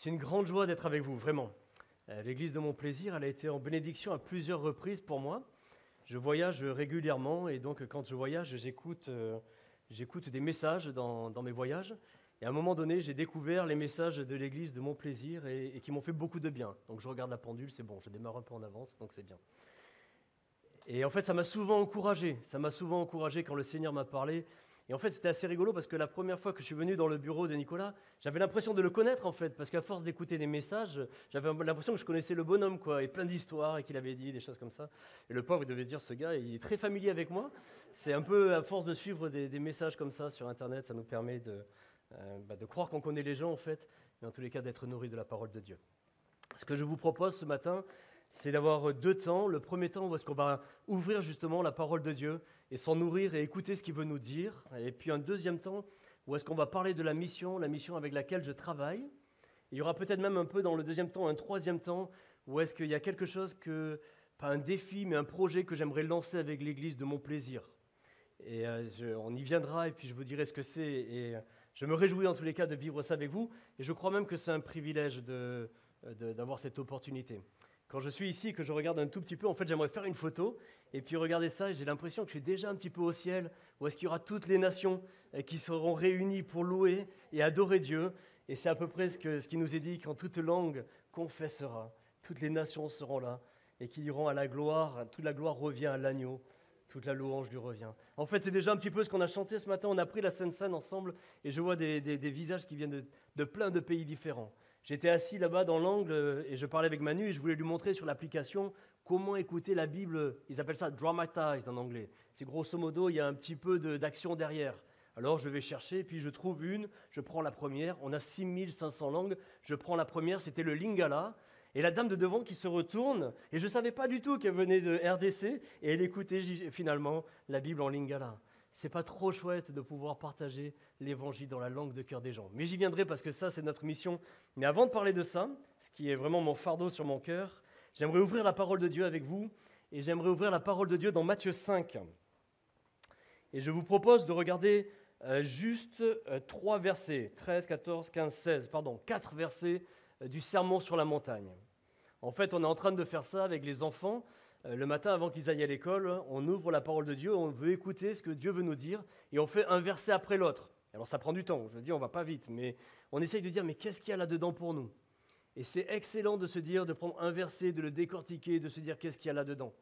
C'est une grande joie d'être avec vous, vraiment. L'église de mon plaisir, elle a été en bénédiction à plusieurs reprises pour moi. Je voyage régulièrement et donc quand je voyage, j'écoute des messages dans mes voyages. Et à un moment donné, j'ai découvert les messages de l'église de mon plaisir et qui m'ont fait beaucoup de bien. Donc je regarde la pendule, c'est bon, je démarre un peu en avance, donc c'est bien. Et en fait, ça m'a souvent encouragé. Ça m'a souvent encouragé quand le Seigneur m'a parlé. Et en fait, c'était assez rigolo parce que la première fois que je suis venu dans le bureau de Nicolas, j'avais l'impression de le connaître en fait, parce qu'à force d'écouter des messages, j'avais l'impression que je connaissais le bonhomme, quoi, et plein d'histoires, et qu'il avait dit des choses comme ça. Et le pauvre, il devait se dire, ce gars, il est très familier avec moi. C'est un peu à force de suivre des messages comme ça sur Internet, ça nous permet de croire qu'on connaît les gens en fait, mais en tous les cas d'être nourris de la parole de Dieu. Ce que je vous propose ce matin, c'est d'avoir deux temps. Le premier temps où est-ce qu'on va ouvrir justement la parole de Dieu et s'en nourrir et écouter ce qu'il veut nous dire. Et puis un deuxième temps où est-ce qu'on va parler de la mission avec laquelle je travaille. Il y aura peut-être même un peu dans le deuxième temps un troisième temps où est-ce qu'il y a quelque chose pas un défi, mais un projet que j'aimerais lancer avec l'église de mon plaisir. Et on y viendra et puis je vous dirai ce que c'est. Et je me réjouis en tous les cas de vivre ça avec vous. Et je crois même que c'est un privilège d'avoir cette opportunité. Quand je suis ici, que je regarde un tout petit peu, en fait, j'aimerais faire une photo et puis regarder ça. Et j'ai l'impression que je suis déjà un petit peu au ciel, où est-ce qu'il y aura toutes les nations qui seront réunies pour louer et adorer Dieu. Et c'est à peu près ce qui nous est dit, quand toute langue confessera, toutes les nations seront là et qui diront à la gloire, toute la gloire revient à l'agneau, toute la louange lui revient. En fait, c'est déjà un petit peu ce qu'on a chanté ce matin. On a pris la Sainte Seine ensemble et je vois des visages qui viennent de plein de pays différents. J'étais assis là-bas dans l'angle et je parlais avec Manu et je voulais lui montrer sur l'application comment écouter la Bible. Ils appellent ça dramatized en anglais. C'est grosso modo, il y a un petit peu d'action derrière. Alors je vais chercher, puis je trouve je prends la première. On a 6500 langues, je prends la première, c'était le Lingala. Et la dame de devant qui se retourne, et je ne savais pas du tout qu'elle venait de RDC, et elle écoutait finalement la Bible en Lingala. C'est pas trop chouette de pouvoir partager l'évangile dans la langue de cœur des gens. Mais j'y viendrai parce que ça, c'est notre mission. Mais avant de parler de ça, ce qui est vraiment mon fardeau sur mon cœur, j'aimerais ouvrir la parole de Dieu avec vous, et j'aimerais ouvrir la parole de Dieu dans Matthieu 5. Et je vous propose de regarder juste 3 versets, 13, 14, 15, 16, pardon, 4 versets du Sermon sur la montagne. En fait, on est en train de faire ça avec les enfants. Le matin, avant qu'ils aillent à l'école, on ouvre la parole de Dieu, on veut écouter ce que Dieu veut nous dire, et on fait un verset après l'autre. Alors ça prend du temps, je veux dire, on ne va pas vite, mais on essaye de dire, mais qu'est-ce qu'il y a là-dedans pour nous? Et c'est excellent de se dire, de prendre un verset, de le décortiquer, de se dire qu'est-ce qu'il y a là-dedans.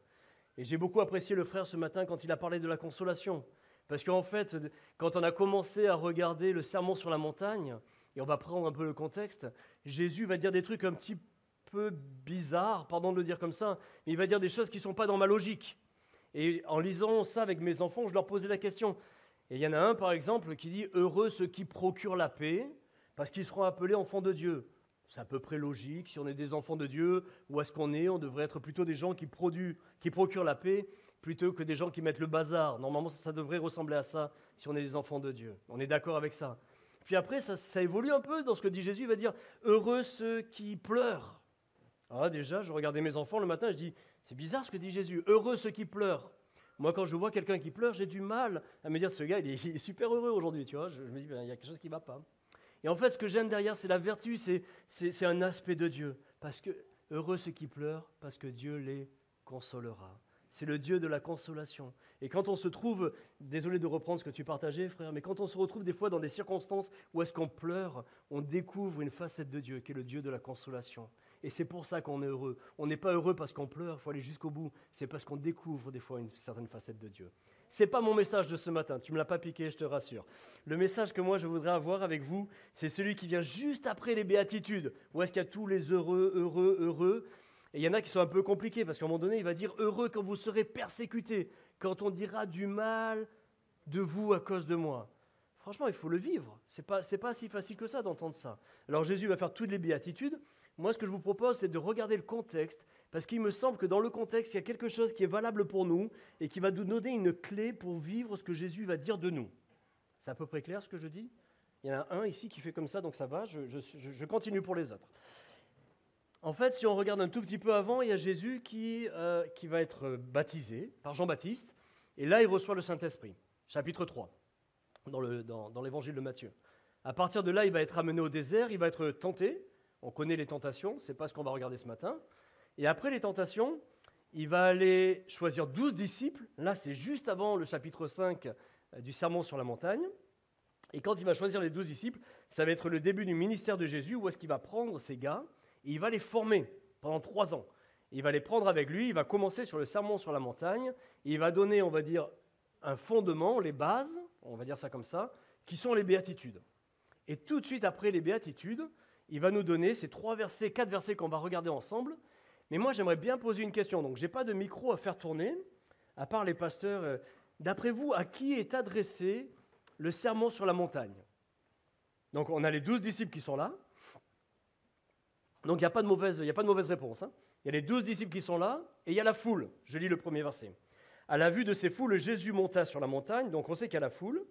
Et j'ai beaucoup apprécié le frère ce matin quand il a parlé de la consolation. Parce qu'en fait, quand on a commencé à regarder le Sermon sur la montagne, et on va prendre un peu le contexte, Jésus va dire des trucs un petit peu bizarre, pardon de le dire comme ça, mais il va dire des choses qui ne sont pas dans ma logique. Et en lisant ça avec mes enfants, je leur posais la question. Et il y en a un, par exemple, qui dit « Heureux ceux qui procurent la paix, parce qu'ils seront appelés enfants de Dieu ». C'est à peu près logique. Si on est des enfants de Dieu, où est-ce qu'on est? On devrait être plutôt des gens qui procurent la paix, plutôt que des gens qui mettent le bazar. Normalement, ça devrait ressembler à ça, si on est des enfants de Dieu. On est d'accord avec ça. Puis après, ça évolue un peu dans ce que dit Jésus. Il va dire « Heureux ceux qui pleurent ». Ah, déjà, je regardais mes enfants le matin, je dis, c'est bizarre ce que dit Jésus, heureux ceux qui pleurent. Moi, quand je vois quelqu'un qui pleure, j'ai du mal à me dire, ce gars, il est super heureux aujourd'hui, tu vois. Je me dis, il y a quelque chose qui ne va pas. Et en fait, ce que j'aime derrière, c'est la vertu, c'est un aspect de Dieu. Parce que, heureux ceux qui pleurent, parce que Dieu les consolera. C'est le Dieu de la consolation. Et quand on se trouve, désolé de reprendre ce que tu partageais, frère, mais quand on se retrouve des fois dans des circonstances où est-ce qu'on pleure, on découvre une facette de Dieu, qui est le Dieu de la consolation. Et c'est pour ça qu'on est heureux. On n'est pas heureux parce qu'on pleure, il faut aller jusqu'au bout. C'est parce qu'on découvre des fois une certaine facette de Dieu. Ce n'est pas mon message de ce matin, tu ne me l'as pas piqué, je te rassure. Le message que moi je voudrais avoir avec vous, c'est celui qui vient juste après les béatitudes, où est-ce qu'il y a tous les heureux, heureux, heureux. Et il y en a qui sont un peu compliqués, parce qu'à un moment donné, il va dire « heureux quand vous serez persécutés, quand on dira du mal de vous à cause de moi ». Franchement, il faut le vivre. C'est pas si facile que ça d'entendre ça. Alors Jésus va faire toutes les béatitudes. Moi, ce que je vous propose, c'est de regarder le contexte, parce qu'il me semble que dans le contexte, il y a quelque chose qui est valable pour nous et qui va nous donner une clé pour vivre ce que Jésus va dire de nous. C'est à peu près clair ce que je dis? Il y en a un ici qui fait comme ça, donc ça va, je continue pour les autres. En fait, si on regarde un tout petit peu avant, il y a Jésus qui va être baptisé par Jean-Baptiste, et là, il reçoit le Saint-Esprit, chapitre 3, dans l'évangile de Matthieu. À partir de là, il va être amené au désert, il va être tenté. On connaît les tentations, ce n'est pas ce qu'on va regarder ce matin. Et après les tentations, il va aller choisir 12 disciples. Là, c'est juste avant le chapitre 5 du Sermon sur la montagne. Et quand il va choisir les 12 disciples, ça va être le début du ministère de Jésus, où est-ce qu'il va prendre ces gars et il va les former pendant 3 ans. Il va les prendre avec lui, il va commencer sur le Sermon sur la montagne, et il va donner, on va dire, un fondement, les bases, on va dire ça comme ça, qui sont les béatitudes. Et tout de suite après les béatitudes, il va nous donner ces 4 versets qu'on va regarder ensemble. Mais moi, j'aimerais bien poser une question. Donc, je n'ai pas de micro à faire tourner, à part les pasteurs. D'après vous, à qui est adressé le Sermon sur la montagne? Donc, on a les 12 disciples qui sont là. Donc, il n'y a pas de mauvaise réponse. Il y a les 12 disciples qui sont là, et il y a la foule. Je lis le premier verset. À la vue de ces foules, Jésus monta sur la montagne, donc on sait qu'il y a la foule.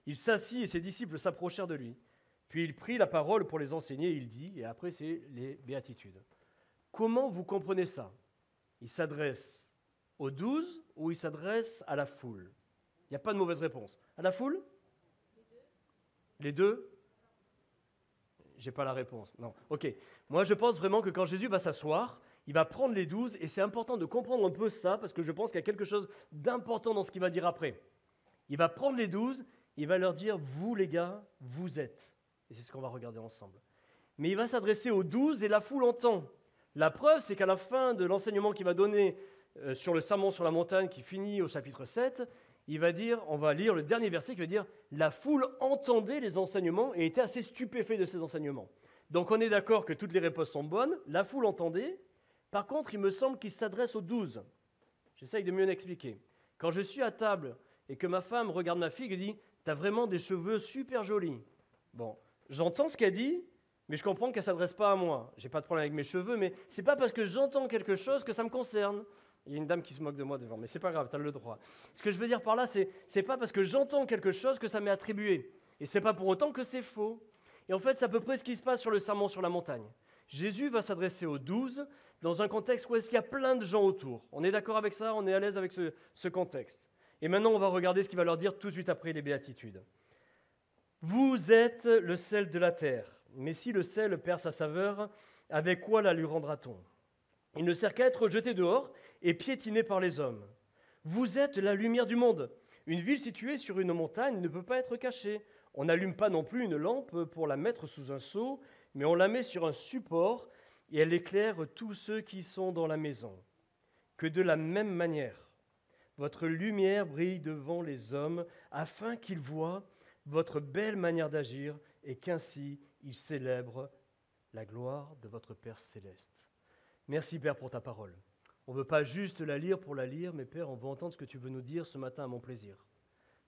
Il s'assit et ses disciples s'approchèrent de lui. Puis il prit la parole pour les enseigner, il dit, et après c'est les béatitudes. Comment vous comprenez ça? Il s'adresse aux 12 ou il s'adresse à la foule? Il n'y a pas de mauvaise réponse. À la foule? Les deux? J'ai pas la réponse. Non. Ok. Moi, je pense vraiment que quand Jésus va s'asseoir, il va prendre les 12, et c'est important de comprendre un peu ça, parce que je pense qu'il y a quelque chose d'important dans ce qu'il va dire après. Il va prendre les 12, il va leur dire, vous les gars, vous êtes. Et c'est ce qu'on va regarder ensemble. Mais il va s'adresser aux 12 et la foule entend. La preuve, c'est qu'à la fin de l'enseignement qu'il va donner sur le Sermon sur la montagne, qui finit au chapitre 7, il va dire, on va lire le dernier verset qui va dire, la foule entendait les enseignements et était assez stupéfait de ces enseignements. Donc on est d'accord que toutes les réponses sont bonnes, la foule entendait. Par contre, il me semble qu'il s'adresse aux 12. J'essaye de mieux l'expliquer. Quand je suis à table et que ma femme regarde ma fille et dit « T'as vraiment des cheveux super jolis ». Bon, j'entends ce qu'elle dit, mais je comprends qu'elle ne s'adresse pas à moi. Je n'ai pas de problème avec mes cheveux, mais ce n'est pas parce que j'entends quelque chose que ça me concerne. Il y a une dame qui se moque de moi devant, mais ce n'est pas grave, tu as le droit. Ce que je veux dire par là, c'est pas parce que j'entends quelque chose que ça m'est attribué. Et ce n'est pas pour autant que c'est faux. Et en fait, c'est à peu près ce qui se passe sur le Sermon sur la montagne. Jésus va s'adresser aux 12 dans un contexte où est-ce qu'il y a plein de gens autour. On est d'accord avec ça? On est à l'aise avec ce contexte? Et maintenant, on va regarder ce qu'il va leur dire tout de suite après les béatitudes. Vous êtes le sel de la terre, mais si le sel perd sa saveur, avec quoi la lui rendra-t-on? Il ne sert qu'à être jeté dehors et piétiné par les hommes. Vous êtes la lumière du monde. Une ville située sur une montagne ne peut pas être cachée. On n'allume pas non plus une lampe pour la mettre sous un seau, mais on la met sur un support et elle éclaire tous ceux qui sont dans la maison. Que de la même manière, votre lumière brille devant les hommes afin qu'ils voient votre belle manière d'agir et qu'ainsi ils célèbrent la gloire de votre Père céleste. Merci Père pour ta parole. On ne veut pas juste la lire pour la lire, mais Père, on veut entendre ce que tu veux nous dire ce matin à mon plaisir.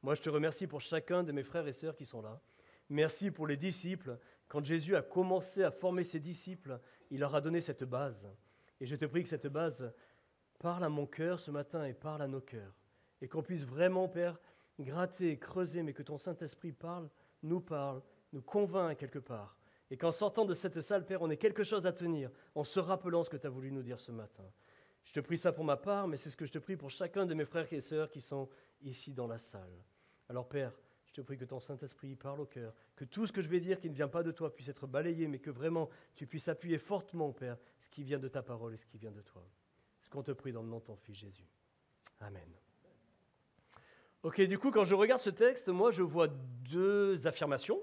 Moi, je te remercie pour chacun de mes frères et sœurs qui sont là. Merci pour les disciples. Quand Jésus a commencé à former ses disciples, il leur a donné cette base. Et je te prie que cette base parle à mon cœur ce matin et parle à nos cœurs. Et qu'on puisse vraiment, Père, gratter, creuser, mais que ton Saint-Esprit nous convainc quelque part. Et qu'en sortant de cette salle, Père, on ait quelque chose à tenir, en se rappelant ce que tu as voulu nous dire ce matin. Je te prie ça pour ma part, mais c'est ce que je te prie pour chacun de mes frères et sœurs qui sont ici dans la salle. Alors Père, je te prie que ton Saint-Esprit parle au cœur, que tout ce que je vais dire qui ne vient pas de toi puisse être balayé, mais que vraiment tu puisses appuyer fortement, Père, ce qui vient de ta parole et ce qui vient de toi. C'est ce qu'on te prie dans le nom de ton Fils Jésus. Amen. Ok, du coup, quand je regarde ce texte, moi je vois 2 affirmations,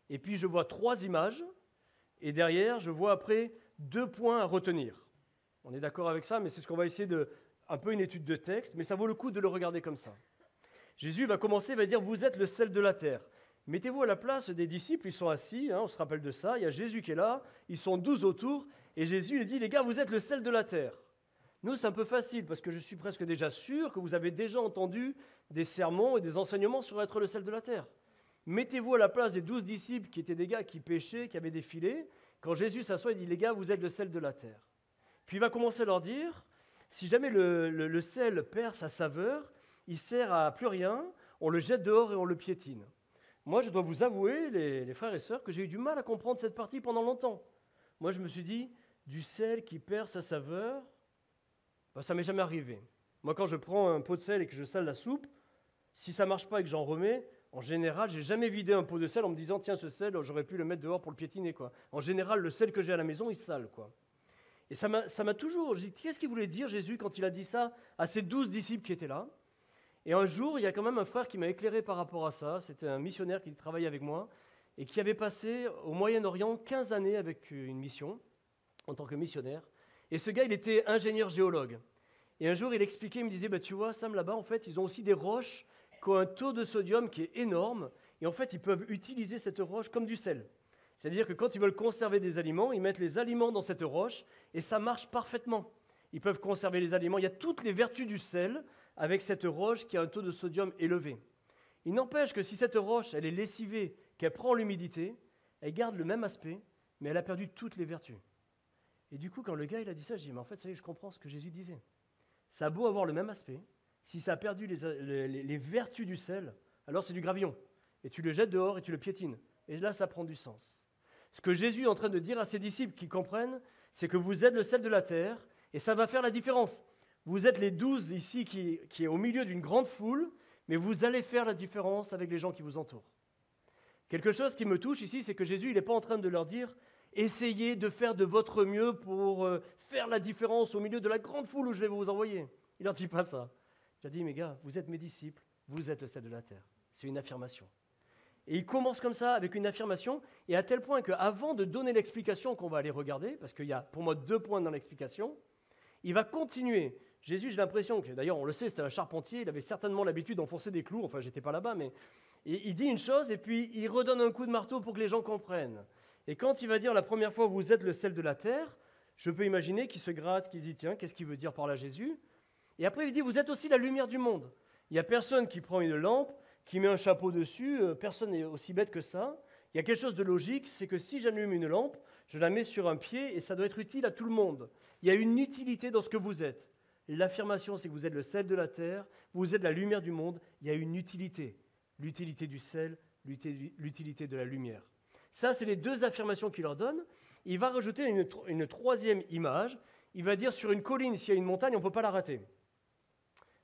et puis je vois 3 images, et derrière je vois après 2 points à retenir. On est d'accord avec ça, mais c'est ce qu'on va essayer un peu une étude de texte, mais ça vaut le coup de le regarder comme ça. Jésus va commencer, il va dire, vous êtes le sel de la terre. Mettez-vous à la place des disciples, ils sont assis, on se rappelle de ça, il y a Jésus qui est là, ils sont 12 autour, et Jésus il dit, les gars, vous êtes le sel de la terre. Nous, c'est un peu facile, parce que je suis presque déjà sûr que vous avez déjà entendu des sermons et des enseignements sur être le sel de la terre. Mettez-vous à la place des 12 disciples qui étaient des gars qui péchaient, qui avaient des filets. Quand Jésus s'assoit, il dit, les gars, vous êtes le sel de la terre. Puis il va commencer à leur dire, si jamais le sel perd sa saveur, il sert à plus rien, on le jette dehors et on le piétine. Moi, je dois vous avouer, les frères et sœurs, que j'ai eu du mal à comprendre cette partie pendant longtemps. Moi, je me suis dit, du sel qui perd sa saveur, ça ne m'est jamais arrivé. Moi, quand je prends un pot de sel et que je sale la soupe, si ça ne marche pas et que j'en remets, En général, j'ai jamais vidé un pot de sel en me disant tiens, ce sel, j'aurais pu le mettre dehors pour le piétiner, quoi. En général, le sel que j'ai à la maison, il est sale, quoi. Et ça m'a toujours. Je dis qu'est-ce qu'il voulait dire Jésus quand il a dit ça à ses 12 disciples qui étaient là? Et un jour, il y a quand même un frère qui m'a éclairé par rapport à ça. C'était un missionnaire qui travaillait avec moi et qui avait passé au Moyen-Orient 15 années avec une mission en tant que missionnaire. Et ce gars, il était ingénieur géologue. Et un jour, il expliquait, il me disait, bah, tu vois, Sam, là-bas, en fait, ils ont aussi des roches qui ont un taux de sodium qui est énorme. Et en fait, ils peuvent utiliser cette roche comme du sel. C'est-à-dire que quand ils veulent conserver des aliments, ils mettent les aliments dans cette roche et ça marche parfaitement. Ils peuvent conserver les aliments. Il y a toutes les vertus du sel avec cette roche qui a un taux de sodium élevé. Il n'empêche que si cette roche, elle est lessivée, qu'elle prend l'humidité, elle garde le même aspect, mais elle a perdu toutes les vertus. Et du coup, quand le gars il a dit ça, je dis, mais en fait, ça y est, je comprends ce que Jésus disait. Ça a beau avoir le même aspect, si ça a perdu les vertus du sel, alors c'est du gravillon. Et tu le jettes dehors et tu le piétines. Et là, ça prend du sens. Ce que Jésus est en train de dire à ses disciples qui comprennent, c'est que vous êtes le sel de la terre, et ça va faire la différence. Vous êtes les 12 ici qui est au milieu d'une grande foule, mais vous allez faire la différence avec les gens qui vous entourent. Quelque chose qui me touche ici, c'est que Jésus, il n'est pas en train de leur dire « Essayez de faire de votre mieux pour faire la différence au milieu de la grande foule où je vais vous envoyer. » Il leur dit pas ça. Il a dit « Mes gars, vous êtes mes disciples, vous êtes le sel de la terre. » C'est une affirmation. Et il commence comme ça, avec une affirmation, et à tel point qu'avant de donner l'explication qu'on va aller regarder, parce qu'il y a pour moi 2 points dans l'explication, il va continuer. Jésus, j'ai l'impression que, d'ailleurs on le sait, c'était un charpentier, il avait certainement l'habitude d'enfoncer des clous, enfin j'étais pas là-bas, mais il dit une chose et puis il redonne un coup de marteau pour que les gens comprennent. Et quand il va dire la première fois, vous êtes le sel de la terre, je peux imaginer qu'il se gratte, qu'il dit, tiens, qu'est-ce qu'il veut dire par là Jésus? Et après il dit, vous êtes aussi la lumière du monde. Il n'y a personne qui prend une lampe, qui met un chapeau dessus, personne n'est aussi bête que ça. Il y a quelque chose de logique, c'est que si j'allume une lampe, je la mets sur un pied et ça doit être utile à tout le monde. Il y a une utilité dans ce que vous êtes. L'affirmation, c'est que vous êtes le sel de la terre, vous êtes la lumière du monde, il y a une utilité. L'utilité du sel, l'utilité de la lumière. Ça, c'est les 2 affirmations qu'il leur donne. Il va rajouter une 3e image. Il va dire, sur une colline, s'il y a une montagne, on ne peut pas la rater.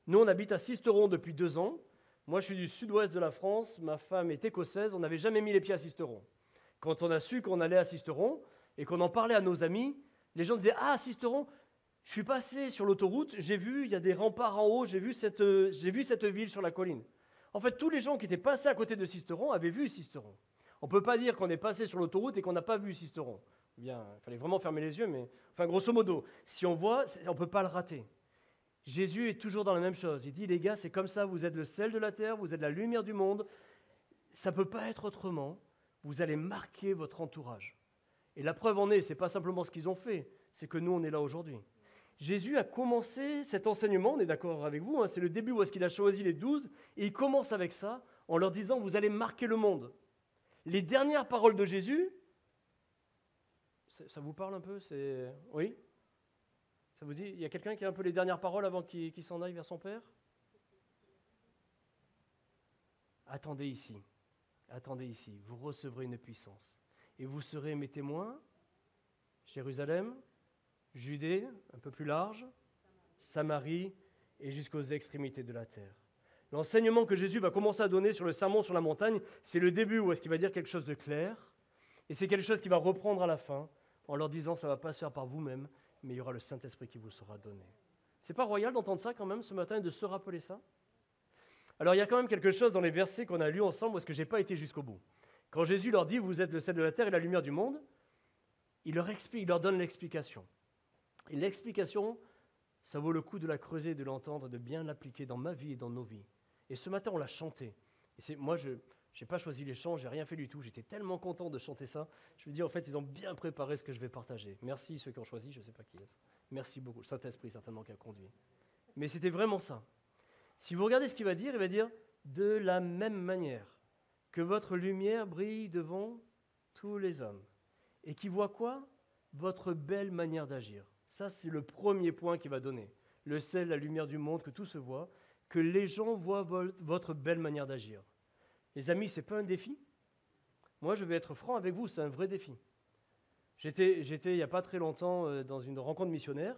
Nous, on habite à Sisteron depuis 2 ans. Moi, je suis du sud-ouest de la France. Ma femme est écossaise. On n'avait jamais mis les pieds à Sisteron. Quand on a su qu'on allait à Sisteron et qu'on en parlait à nos amis, les gens disaient « Ah, Sisteron, je suis passé sur l'autoroute, j'ai vu, il y a des remparts en haut, j'ai vu cette ville sur la colline. » En fait, tous les gens qui étaient passés à côté de Sisteron avaient vu Sisteron. On ne peut pas dire qu'on est passé sur l'autoroute et qu'on n'a pas vu Sisteron. Bien, il fallait vraiment fermer les yeux, mais enfin, grosso modo, si on voit, on ne peut pas le rater. Jésus est toujours dans la même chose. Il dit, les gars, c'est comme ça, vous êtes le sel de la terre, vous êtes la lumière du monde. Ça ne peut pas être autrement. Vous allez marquer votre entourage. Et la preuve en est, ce n'est pas simplement ce qu'ils ont fait, c'est que nous, on est là aujourd'hui. Jésus a commencé cet enseignement, on est d'accord avec vous, hein, c'est le début où est-ce qu'il a choisi les 12, et il commence avec ça, en leur disant, vous allez marquer le monde. Les dernières paroles de Jésus, ça vous parle un peu? Oui? Ça vous dit, il y a quelqu'un qui a un peu les dernières paroles avant qu'il s'en aille vers son Père? Attendez ici, vous recevrez une puissance, et vous serez mes témoins, Jérusalem, Judée, un peu plus large, Samarie et jusqu'aux extrémités de la terre. L'enseignement que Jésus va commencer à donner sur le sermon sur la montagne, c'est le début où est-ce qu'il va dire quelque chose de clair, et c'est quelque chose qu'il va reprendre à la fin, en leur disant ça ne va pas se faire par vous-même, mais il y aura le Saint-Esprit qui vous sera donné. C'est pas royal d'entendre ça quand même ce matin et de se rappeler ça? Alors il y a quand même quelque chose dans les versets qu'on a lus ensemble où est-ce que je n'ai pas été jusqu'au bout. Quand Jésus leur dit vous êtes le sel de la terre et la lumière du monde, il leur donne l'explication. Et l'explication, ça vaut le coup de la creuser, de l'entendre, de bien l'appliquer dans ma vie et dans nos vies. Et ce matin, on l'a chanté. Et moi, je n'ai pas choisi les chants, j'ai rien fait du tout. J'étais tellement content de chanter ça. Je me dis, en fait, ils ont bien préparé ce que je vais partager. Merci ceux qui ont choisi, je ne sais pas qui est-ce. Merci beaucoup. Le Saint-Esprit, certainement, qui a conduit. Mais c'était vraiment ça. Si vous regardez ce qu'il va dire, il va dire « de la même manière que votre lumière brille devant tous les hommes. » Et qui voit quoi? Votre belle manière d'agir. Ça, c'est le premier point qu'il va donner. Le sel, la lumière du monde, que tout se voit, que les gens voient votre belle manière d'agir. Les amis, ce n'est pas un défi. Moi, je vais être franc avec vous, c'est un vrai défi. J'étais il n'y a pas très longtemps dans une rencontre missionnaire.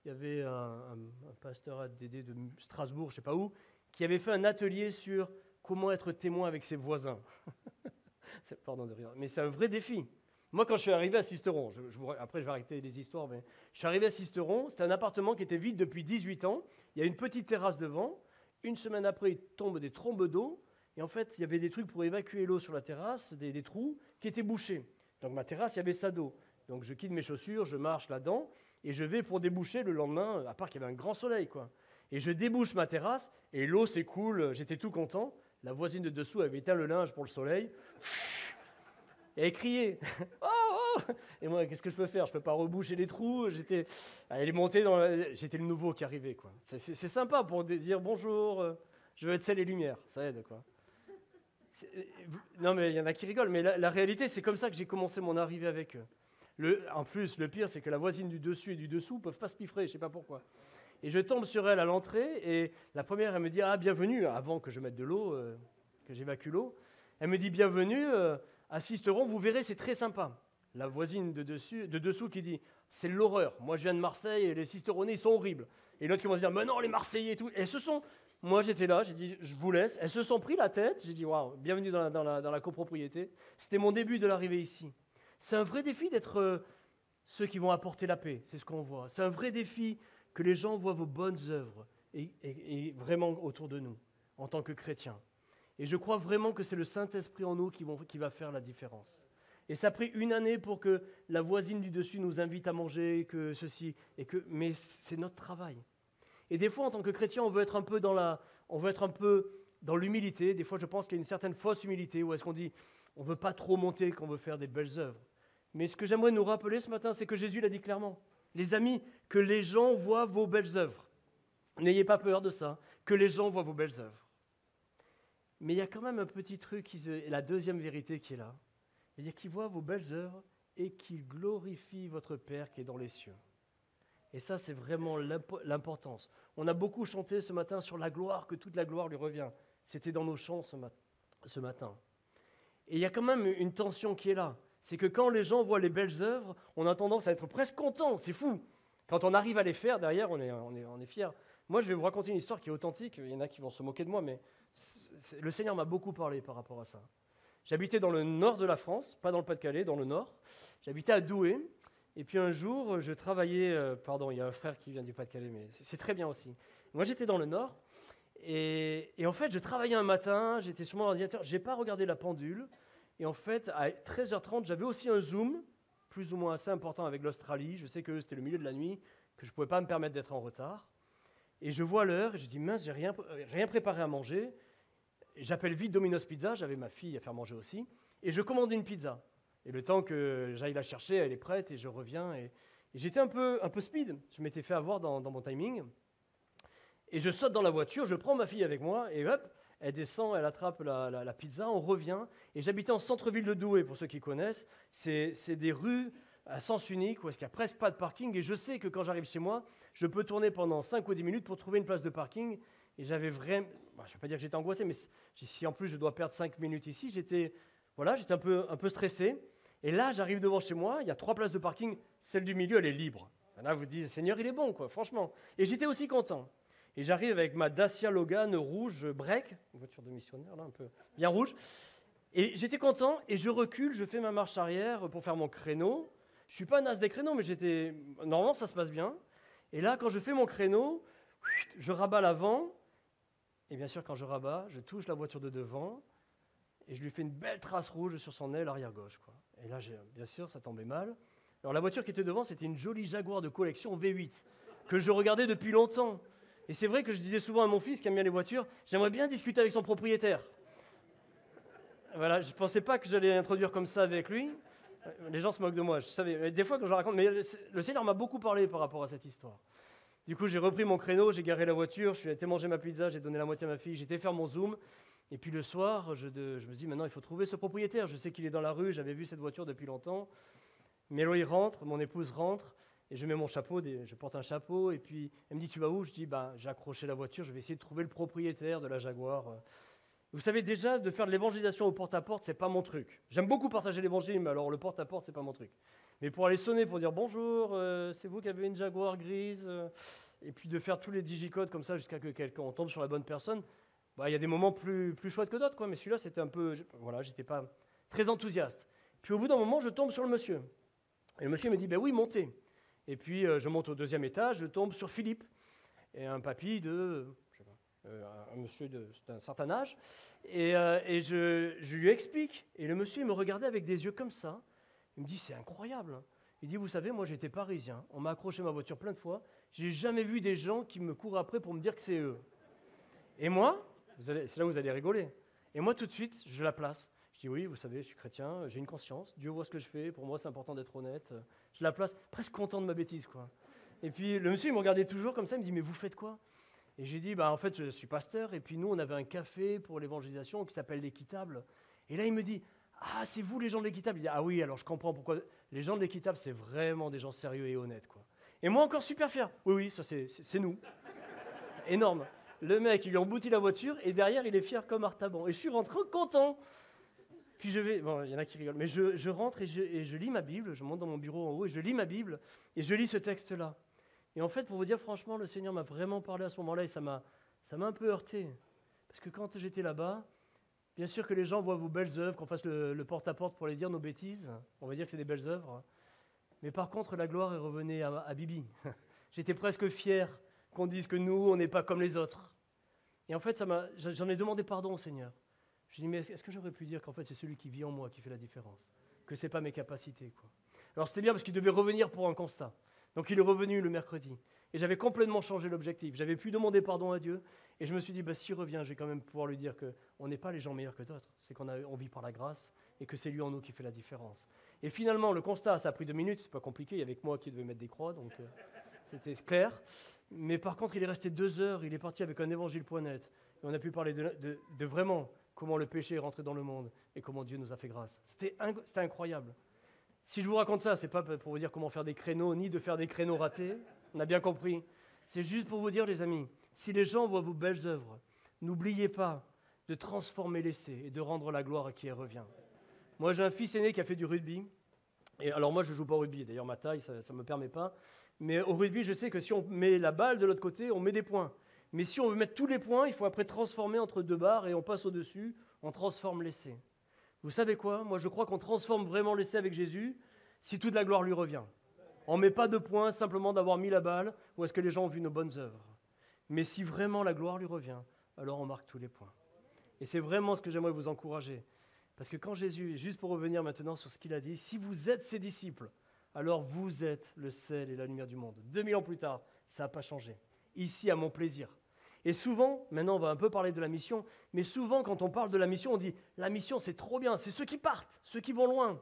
Il y avait un pasteur ADD de Strasbourg, je ne sais pas où, qui avait fait un atelier sur comment être témoin avec ses voisins. Pardon de rire, mais c'est un vrai défi. Moi, quand je suis arrivé à Sisteron, après je vais arrêter les histoires, mais je suis arrivé à Sisteron, c'était un appartement qui était vide depuis 18 ans, il y a une petite terrasse devant, une semaine après, il tombe des trombes d'eau, et en fait, il y avait des trucs pour évacuer l'eau sur la terrasse, des trous qui étaient bouchés. Donc ma terrasse, il y avait ça d'eau. Donc je quitte mes chaussures, je marche là-dedans, et je vais pour déboucher le lendemain, à part qu'il y avait un grand soleil, quoi. Et je débouche ma terrasse, et l'eau s'écoule, j'étais tout content. La voisine de dessous avait éteint le linge pour le soleil, et elle criait « Oh, oh !» Et moi, qu'est-ce que je peux faire? Je ne peux pas reboucher les trous. Elle est montée j'étais le nouveau qui arrivait, quoi. C'est sympa pour dire « Bonjour, je veux être ciel et lumière ». Ça aide, quoi. Non, mais il y en a qui rigolent, mais la réalité, c'est comme ça que j'ai commencé mon arrivée avec eux. En plus, le pire, c'est que la voisine du dessus et du dessous ne peuvent pas se piffrer, je ne sais pas pourquoi. Et je tombe sur elle à l'entrée, et la première, elle me dit « Ah, bienvenue », avant que je mette de l'eau, que j'évacue l'eau. Elle me dit « Bienvenue, à Sisteron, vous verrez, c'est très sympa ». La voisine de dessous qui dit « C'est l'horreur, moi je viens de Marseille, et les Sisteronais, ils sont horribles ». Et l'autre qui va se dire « Mais non, les Marseillais et tout ». Et moi j'étais là, j'ai dit « Je vous laisse ». Elles se sont pris la tête, j'ai dit « Waouh, bienvenue dans la copropriété ». C'était mon début de l'arrivée ici. C'est un vrai défi d'être ceux qui vont apporter la paix, c'est ce qu'on voit. C'est un vrai défi que les gens voient vos bonnes œuvres et vraiment autour de nous, en tant que chrétiens. Et je crois vraiment que c'est le Saint-Esprit en nous qui va faire la différence. Et ça a pris 1 année pour que la voisine du dessus nous invite à manger, mais c'est notre travail. Et des fois, en tant que chrétien, on veut être un peu dans l'humilité. Des fois, je pense qu'il y a une certaine fausse humilité, où est-ce qu'on dit, on ne veut pas trop monter, qu'on veut faire des belles œuvres. Mais ce que j'aimerais nous rappeler ce matin, c'est que Jésus l'a dit clairement. Les amis, que les gens voient vos belles œuvres. N'ayez pas peur de ça, que les gens voient vos belles œuvres. Mais il y a quand même un petit truc, la deuxième vérité qui est là. Il y a qui voient vos belles œuvres et qui glorifient votre Père qui est dans les cieux. Et ça, c'est vraiment l'importance. On a beaucoup chanté ce matin sur la gloire, que toute la gloire lui revient. C'était dans nos chants ce matin. Et il y a quand même une tension qui est là. C'est que quand les gens voient les belles œuvres, on a tendance à être presque content. C'est fou. Quand on arrive à les faire, derrière, on est fiers. Moi, je vais vous raconter une histoire qui est authentique. Il y en a qui vont se moquer de moi, mais le Seigneur m'a beaucoup parlé par rapport à ça. J'habitais dans le nord de la France, pas dans le Pas-de-Calais, dans le nord. J'habitais à Douai. Et puis un jour, je travaillais... il y a un frère qui vient du Pas-de-Calais, mais c'est très bien aussi. Moi, j'étais dans le nord. Et en fait, je travaillais un matin, j'étais sur mon ordinateur. Je n'ai pas regardé la pendule. Et en fait, à 13h30, j'avais aussi un Zoom, plus ou moins assez important avec l'Australie. Je sais que c'était le milieu de la nuit, que je ne pouvais pas me permettre d'être en retard. Et je vois l'heure, et je dis, mince, j'ai rien préparé à manger. J'appelle vite Domino's Pizza, j'avais ma fille à faire manger aussi, et je commande une pizza. Et le temps que j'aille la chercher, elle est prête, et je reviens. Et j'étais un peu speed, je m'étais fait avoir dans mon timing. Et je saute dans la voiture, je prends ma fille avec moi, et hop, elle descend, elle attrape la pizza, on revient. Et j'habitais en centre-ville de Douai, pour ceux qui connaissent. C'est des rues à sens unique, où est-ce qu'il n'y a presque pas de parking. Et je sais que quand j'arrive chez moi, je peux tourner pendant 5 ou 10 minutes pour trouver une place de parking. Et j'avais vraiment... je ne vais pas dire que j'étais angoissé, mais si en plus je dois perdre 5 minutes ici, j'étais un peu stressé. Et là, j'arrive devant chez moi, il y a 3 places de parking. Celle du milieu, elle est libre. Et là, vous dites, Seigneur, il est bon, quoi, franchement. Et j'étais aussi content. Et j'arrive avec ma Dacia Logan rouge break, une voiture de missionnaire, là, un peu bien rouge. Et j'étais content, et je recule, je fais ma marche arrière pour faire mon créneau. Je ne suis pas un as des créneaux, mais normalement, ça se passe bien. Et là, quand je fais mon créneau, je rabats l'avant. Et bien sûr, quand je rabats, je touche la voiture de devant. Et je lui fais une belle trace rouge sur son aile arrière gauche, quoi. Et là, bien sûr, ça tombait mal. Alors, la voiture qui était devant, c'était une jolie Jaguar de collection V8, que je regardais depuis longtemps. Et c'est vrai que je disais souvent à mon fils qui aime bien les voitures, j'aimerais bien discuter avec son propriétaire. Voilà, je ne pensais pas que j'allais introduire comme ça avec lui. Les gens se moquent de moi, je savais. Des fois, quand je raconte, mais le Seigneur m'a beaucoup parlé par rapport à cette histoire. Du coup, j'ai repris mon créneau, j'ai garé la voiture, je suis allé manger ma pizza, j'ai donné la moitié à ma fille, j'ai été faire mon Zoom. Et puis le soir, je me dis, maintenant, il faut trouver ce propriétaire. Je sais qu'il est dans la rue, j'avais vu cette voiture depuis longtemps. Méloï rentre, mon épouse rentre, et je mets mon chapeau, je porte un chapeau, et puis elle me dit, tu vas où? Je dis, j'ai accroché la voiture, je vais essayer de trouver le propriétaire de la Jaguar. Vous savez déjà, de faire de l'évangélisation au porte-à-porte, c'est pas mon truc. J'aime beaucoup partager l'évangile, mais alors le porte-à-porte, c'est pas mon truc. Mais pour aller sonner, pour dire, bonjour, c'est vous qui avez une Jaguar grise, et puis de faire tous les digicodes comme ça jusqu'à ce qu'on tombe sur la bonne personne, Bah, il y a des moments plus chouettes que d'autres, quoi, mais celui-là, c'était un peu... Voilà, j'étais pas très enthousiaste. Puis au bout d'un moment, je tombe sur le monsieur. Et le monsieur me dit, ben oui, montez. Et puis je monte au 2e étage, je tombe sur Philippe, et un papy de... je sais pas, un monsieur d'un certain âge. Et je lui explique. Et le monsieur, il me regardait avec des yeux comme ça. Il me dit, c'est incroyable. Il dit, vous savez, moi j'étais parisien. On m'a accroché ma voiture plein de fois. J'ai jamais vu des gens qui me courent après pour me dire que c'est eux. Et moi, c'est là où vous allez rigoler. Et moi, tout de suite, je la place. Je dis, oui, vous savez, je suis chrétien, j'ai une conscience. Dieu voit ce que je fais. Pour moi, c'est important d'être honnête. Je la place, presque content de ma bêtise, quoi. Et puis, le monsieur, il me regardait toujours comme ça. Il me dit, mais vous faites quoi? Et j'ai dit, bah, en fait, je suis pasteur. Et puis, nous, on avait un café pour l'évangélisation qui s'appelle l'Équitable. Et là, il me dit, ah, c'est vous, les gens de l'Équitable? Il dit, ah oui, alors je comprends pourquoi. Les gens de l'Équitable, c'est vraiment des gens sérieux et honnêtes, quoi. Et moi, encore super fier. Oui, oui, ça, c'est nous. Énorme. Le mec, il lui emboutit la voiture et derrière, il est fier comme Artaban. Et je suis rentré content. Puis je vais, bon, il y en a qui rigolent, mais je rentre et je lis ma Bible. Je monte dans mon bureau en haut et je lis ma Bible et je lis ce texte-là. Et en fait, pour vous dire franchement, le Seigneur m'a vraiment parlé à ce moment-là et ça m'a un peu heurté. Parce que quand j'étais là-bas, bien sûr que les gens voient vos belles œuvres, qu'on fasse le porte-à-porte pour les dire nos bêtises. On va dire que c'est des belles œuvres. Mais par contre, la gloire est revenue à Bibi. J'étais presque fier qu'on dise que nous, on n'est pas comme les autres. Et en fait, j'en ai demandé pardon au Seigneur. Je lui ai dit, mais est-ce que j'aurais pu dire qu'en fait, c'est celui qui vit en moi qui fait la différence? Que ce n'est pas mes capacités, quoi. Alors c'était bien parce qu'il devait revenir pour un constat. Donc il est revenu le mercredi. Et j'avais complètement changé l'objectif. J'avais pu demander pardon à Dieu. Et je me suis dit, bah, s'il revient, je vais quand même pouvoir lui dire qu'on n'est pas les gens meilleurs que d'autres. C'est qu'on vit par la grâce et que c'est lui en nous qui fait la différence. Et finalement, le constat, ça a pris 2 minutes. C'est pas compliqué. Il y avait que moi qui devais mettre des croix. Donc c'était clair. Mais par contre, il est resté 2 heures, il est parti avec un évangile.net. Et on a pu parler de vraiment comment le péché est rentré dans le monde et comment Dieu nous a fait grâce. C'était incroyable. Si je vous raconte ça, ce n'est pas pour vous dire comment faire des créneaux, ni de faire des créneaux ratés. On a bien compris. C'est juste pour vous dire, les amis, si les gens voient vos belles œuvres, n'oubliez pas de transformer l'essai et de rendre la gloire à qui elle revient. Moi, j'ai un fils aîné qui a fait du rugby. Et alors moi, je ne joue pas au rugby. D'ailleurs, ma taille, ça ne me permet pas. Mais au rugby, je sais que si on met la balle de l'autre côté, on met des points. Mais si on veut mettre tous les points, il faut après transformer entre 2 barres et on passe au-dessus, on transforme l'essai. Vous savez quoi? Moi, je crois qu'on transforme vraiment l'essai avec Jésus si toute la gloire lui revient. On ne met pas de points simplement d'avoir mis la balle ou est-ce que les gens ont vu nos bonnes œuvres. Mais si vraiment la gloire lui revient, alors on marque tous les points. Et c'est vraiment ce que j'aimerais vous encourager. Parce que quand Jésus, juste pour revenir maintenant sur ce qu'il a dit, si vous êtes ses disciples, alors vous êtes le sel et la lumière du monde. 2000 ans plus tard, ça n'a pas changé. Ici, à mon plaisir. Et souvent, maintenant on va un peu parler de la mission, mais souvent quand on parle de la mission, on dit « la mission c'est trop bien, c'est ceux qui partent, ceux qui vont loin ».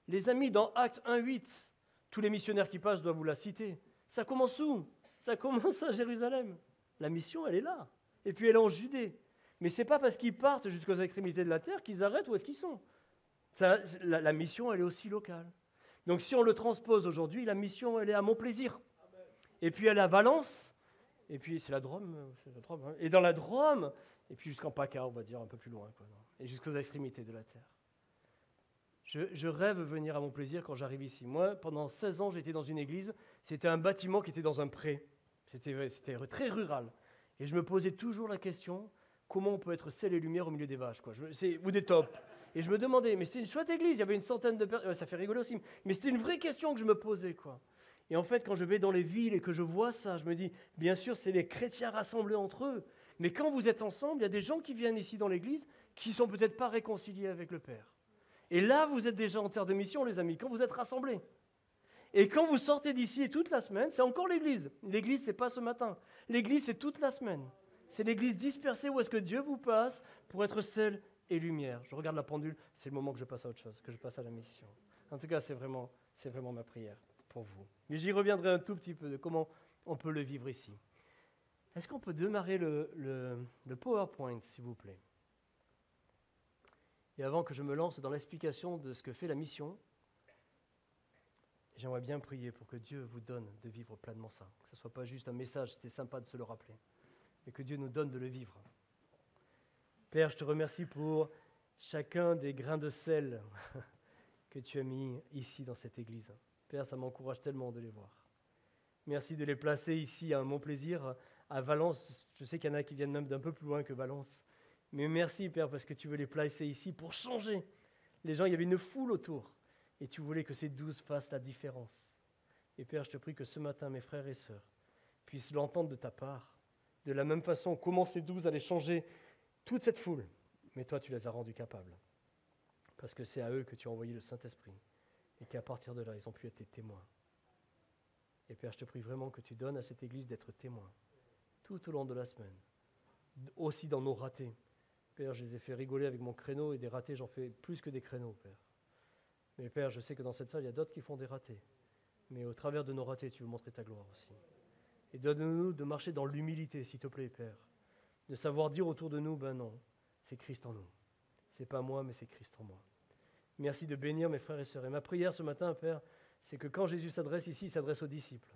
Les amis, dans Actes 1:8, tous les missionnaires qui passent doivent vous la citer. Ça commence où? Ça commence à Jérusalem. La mission, elle est là. Et puis elle est en Judée. Mais ce n'est pas parce qu'ils partent jusqu'aux extrémités de la terre qu'ils arrêtent où est-ce qu'ils sont. La mission, elle est aussi locale. Donc si on le transpose aujourd'hui, la mission, elle est à Montplaisir. Et puis elle est à Valence. Et puis c'est la Drôme. Hein. Et dans la Drôme, et puis jusqu'en PACA, on va dire, un peu plus loin. Quoi, et jusqu'aux extrémités de la terre. Je rêve de venir à Montplaisir quand j'arrive ici. Moi, pendant 16 ans, j'étais dans une église. C'était un bâtiment qui était dans un pré. C'était très rural. Et je me posais toujours la question, comment on peut être sel et lumière au milieu des vaches, quoi. Ou des taupes. Et je me demandais, mais c'était une chouette église, il y avait une centaine de personnes, ça fait rigoler aussi, mais c'était une vraie question que je me posais, quoi. Et en fait, quand je vais dans les villes et que je vois ça, je me dis, bien sûr, c'est les chrétiens rassemblés entre eux, mais quand vous êtes ensemble, il y a des gens qui viennent ici dans l'église qui ne sont peut-être pas réconciliés avec le Père. Et là, vous êtes déjà en terre de mission, les amis, quand vous êtes rassemblés. Et quand vous sortez d'ici toute la semaine, c'est encore l'église. L'église, ce n'est pas ce matin. L'église, c'est toute la semaine. C'est l'église dispersée où est-ce que Dieu vous passe pour être sel et lumière. Je regarde la pendule, c'est le moment que je passe à autre chose, que je passe à la mission. En tout cas, c'est vraiment ma prière pour vous. Mais j'y reviendrai un tout petit peu de comment on peut le vivre ici. Est-ce qu'on peut démarrer le PowerPoint, s'il vous plaît? Et avant que je me lance dans l'explication de ce que fait la mission, j'aimerais bien prier pour que Dieu vous donne de vivre pleinement ça. Que ce ne soit pas juste un message, c'était sympa de se le rappeler, mais que Dieu nous donne de le vivre. Père, je te remercie pour chacun des grains de sel que tu as mis ici dans cette église. Père, ça m'encourage tellement de les voir. Merci de les placer ici à Montplaisir, à Valence. Je sais qu'il y en a qui viennent même d'un peu plus loin que Valence. Mais merci, Père, parce que tu veux les placer ici pour changer. Les gens, il y avait une foule autour. Et tu voulais que ces 12 fassent la différence. Et Père, je te prie que ce matin, mes frères et sœurs puissent l'entendre de ta part. De la même façon, comment ces 12 allaient changer toute cette foule. Mais toi, tu les as rendus capables. Parce que c'est à eux que tu as envoyé le Saint-Esprit. Et qu'à partir de là, ils ont pu être tes témoins. Et Père, je te prie vraiment que tu donnes à cette Église d'être témoin tout au long de la semaine. Aussi dans nos ratés. Père, je les ai fait rigoler avec mon créneau et des ratés, j'en fais plus que des créneaux, Père. Mais Père, je sais que dans cette salle, il y a d'autres qui font des ratés. Mais au travers de nos ratés, tu veux montrer ta gloire aussi. Et donne-nous de marcher dans l'humilité, s'il te plaît, Père. De savoir dire autour de nous, ben non, c'est Christ en nous. C'est pas moi, mais c'est Christ en moi. Merci de bénir mes frères et sœurs. Et ma prière ce matin, Père, c'est que quand Jésus s'adresse ici, il s'adresse aux disciples.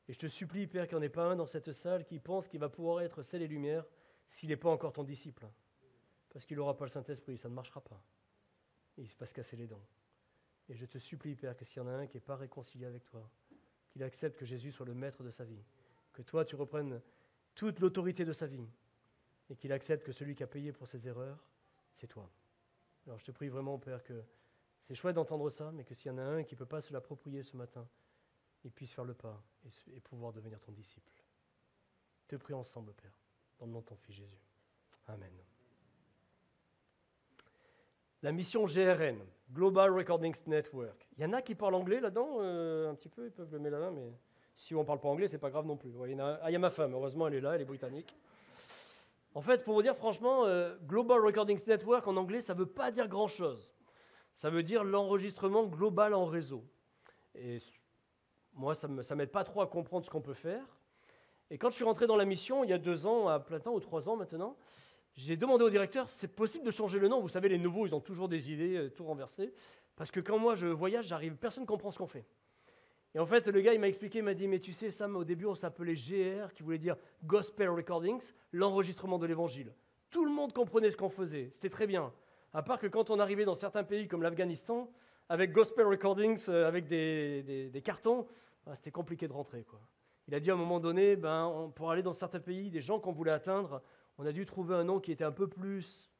Et je te supplie, Père, qu'il n'y en ait pas un dans cette salle qui pense qu'il va pouvoir être sel et lumière s'il n'est pas encore ton disciple. Parce qu'il n'aura pas le Saint-Esprit, ça ne marchera pas. Et il va se casser les dents. Et je te supplie, Père, que s'il y en a un qui n'est pas réconcilié avec toi, qu'il accepte que Jésus soit le maître de sa vie, que toi tu reprennes toute l'autorité de sa vie, et qu'il accepte que celui qui a payé pour ses erreurs, c'est toi. Alors je te prie vraiment, Père, que c'est chouette d'entendre ça, mais que s'il y en a un qui ne peut pas se l'approprier ce matin, il puisse faire le pas et pouvoir devenir ton disciple. Je te prie ensemble, Père, dans le nom de ton Fils Jésus. Amen. La mission GRN, Global Recordings Network. Il y en a qui parlent anglais là-dedans, un petit peu, ils peuvent lever la main, mais si on ne parle pas anglais, c'est pas grave non plus. Il y a ma femme, heureusement elle est là, elle est britannique. En fait, pour vous dire franchement, Global Recordings Network en anglais, ça ne veut pas dire grand-chose. Ça veut dire l'enregistrement global en réseau. Et moi, ça ne m'aide pas trop à comprendre ce qu'on peut faire. Et quand je suis rentré dans la mission, il y a 2 ans, à plein temps, ou 3 ans maintenant, j'ai demandé au directeur, c'est possible de changer le nom? Vous savez, les nouveaux, ils ont toujours des idées tout renversées. Parce que quand moi, je voyage, personne ne comprend ce qu'on fait. Et en fait, le gars, il m'a expliqué, il m'a dit, mais tu sais, Sam, au début, on s'appelait GR, qui voulait dire Gospel Recordings, l'enregistrement de l'Évangile. Tout le monde comprenait ce qu'on faisait, c'était très bien. À part que quand on arrivait dans certains pays comme l'Afghanistan, avec Gospel Recordings, avec des cartons, c'était compliqué de rentrer, quoi. Il a dit à un moment donné, pour aller dans certains pays, des gens qu'on voulait atteindre, on a dû trouver un nom qui était un peu plus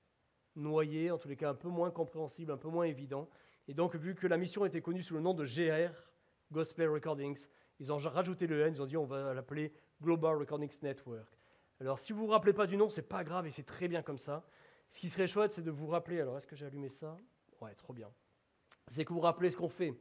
noyé, en tous les cas un peu moins compréhensible, un peu moins évident. Et donc, vu que la mission était connue sous le nom de GR, Gospel Recordings, ils ont rajouté le N, ils ont dit on va l'appeler Global Recordings Network. Alors, si vous ne vous rappelez pas du nom, c'est pas grave et c'est très bien comme ça. Ce qui serait chouette, c'est de vous rappeler, alors est-ce que j'ai allumé ça? Ouais, trop bien. C'est que vous vous rappelez ce qu'on fait.